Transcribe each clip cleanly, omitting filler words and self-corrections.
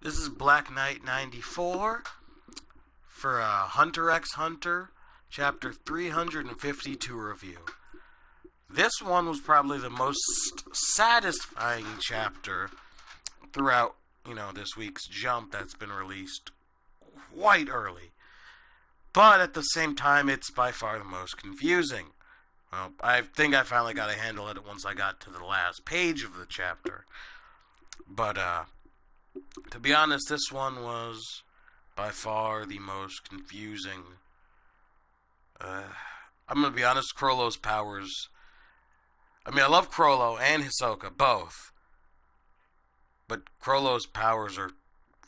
This is Black Knight 94 for Hunter x Hunter, Chapter 352 review. This one was probably the most satisfying chapter throughout, this week's Jump that's been released quite early. But at the same time, it's by far the most confusing. Well, I think I finally got a handle at it once I got to the last page of the chapter. But, to be honest, this one was by far the most confusing. I'm going to be honest, CHROLLO'S powers. I love CHROLLO and Hisoka, both. But CHROLLO'S powers are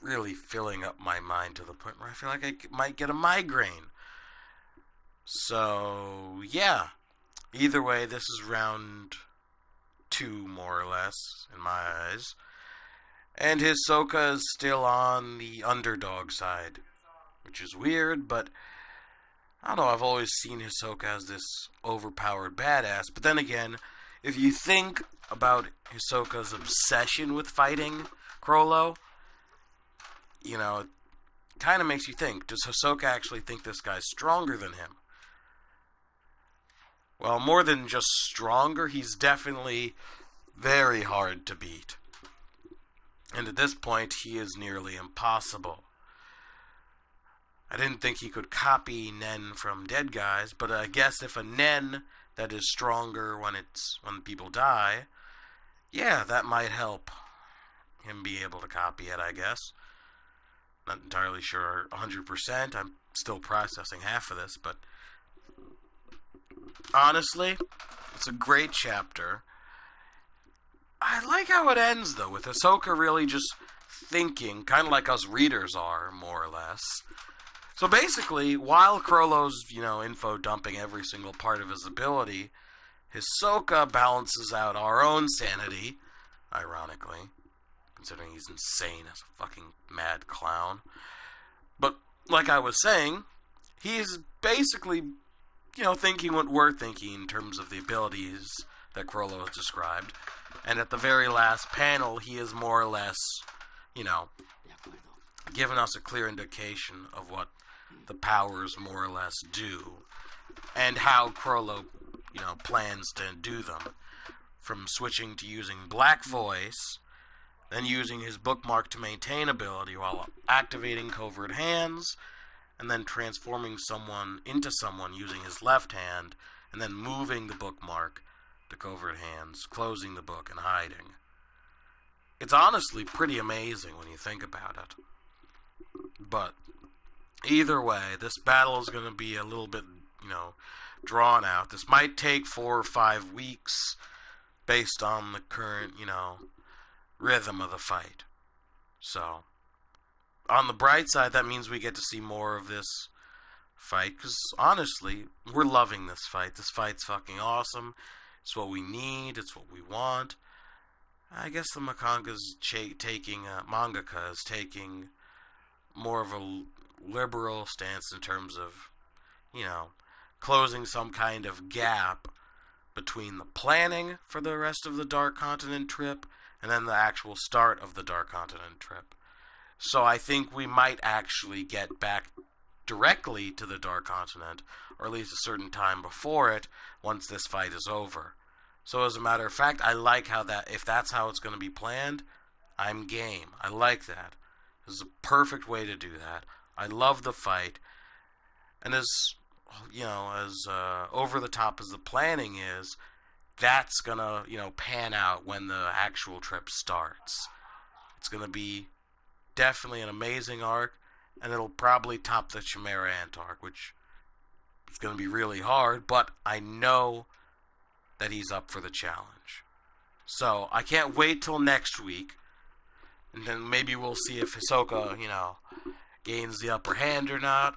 really filling up my mind to the point where I feel like I might get a migraine. So, yeah. Either way, this is round 2, more or less, in my eyes. And Hisoka is still on the underdog side, which is weird, but I don't know, I've always seen Hisoka as this overpowered badass. But then again, if you think about Hisoka's obsession with fighting CHROLLO, it kind of makes you think, does Hisoka actually think this guy's stronger than him? Well, more than just stronger, he's definitely very hard to beat. And at this point, he is nearly impossible. I didn't think he could copy Nen from Dead Guys, but I guess if a Nen that is stronger when people die, yeah, that might help him be able to copy it, I guess. Not entirely sure 100%. I'm still processing half of this, but honestly, it's a great chapter. I like how it ends, though, with Hisoka really just thinking, kind of like us readers are, more or less. So basically, while CHROLLO's, info dumping every single part of his ability, Hisoka balances out our own sanity, ironically, considering he's insane as a fucking mad clown. But, like I was saying, he's basically, thinking what we're thinking in terms of the abilities that CHROLLO has described. And at the very last panel, he is more or less, giving us a clear indication of what the powers more or less do. And how CHROLLO, plans to do them. From switching to using Black Voice, then using his bookmark to maintain ability while activating Covert Hands, and then transforming someone into someone using his left hand, and then moving the bookmark to Covert Hands, closing the book and hiding. It's honestly pretty amazing when you think about it. But either way, this battle is going to be a little bit, drawn out. This might take 4 or 5 weeks based on the current, rhythm of the fight. So, on the bright side, that means we get to see more of this fight, because honestly, we're loving this fight. This fight's fucking awesome. It's what we need. It's what we want. I guess the mangaka is taking more of a liberal stance in terms of, closing some kind of gap between the planning for the rest of the Dark Continent trip and then the actual start of the Dark Continent trip. So I think we might actually get back directly to the Dark Continent, or at least a certain time before it, once this fight is over. So as a matter of fact, I like how if that's how it's going to be planned, I'm game. I like that. This is a perfect way to do that. I love the fight. And as over the top as the planning is, that's going to, pan out when the actual trip starts. It's going to be definitely an amazing arc, and it'll probably top the Chimera Ant arc, which is going to be really hard, but I know that he's up for the challenge. So, I can't wait till next week, and then maybe we'll see if Hisoka, gains the upper hand or not.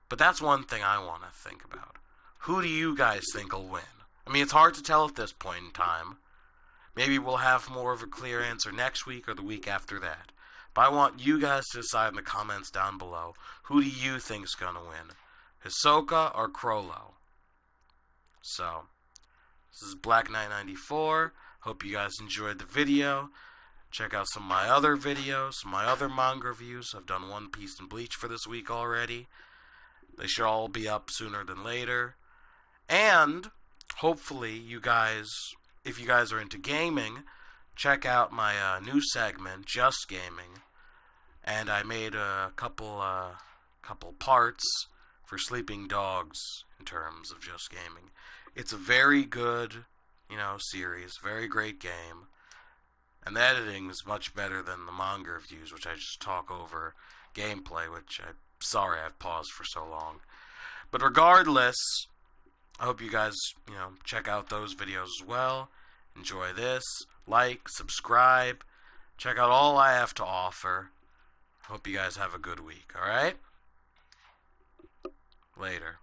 But that's one thing I want to think about. Who do you guys think will win? It's hard to tell at this point in time. Maybe we'll have more of a clear answer next week or the week after that. But I want you guys to decide in the comments down below. Who do you think's going to win? Hisoka or CHROLLO? So, this is Black Knight 94. Hope you guys enjoyed the video. Check out some of my other videos, some of my other manga reviews. I've done One Piece and Bleach for this week already. They should all be up sooner than later. And hopefully you guys, if you guys are into gaming, check out my new segment, Just Gaming. And I made a couple parts for sleeping dogs in terms of Just Gaming. It's a very good, series, very great game. And the editing is much better than the manga reviews, which I just talk over gameplay, which I'm sorry I've paused for so long. But regardless, I hope you guys, check out those videos as well. Enjoy this. Like, subscribe. Check out all I have to offer. Hope you guys have a good week, alright? Later.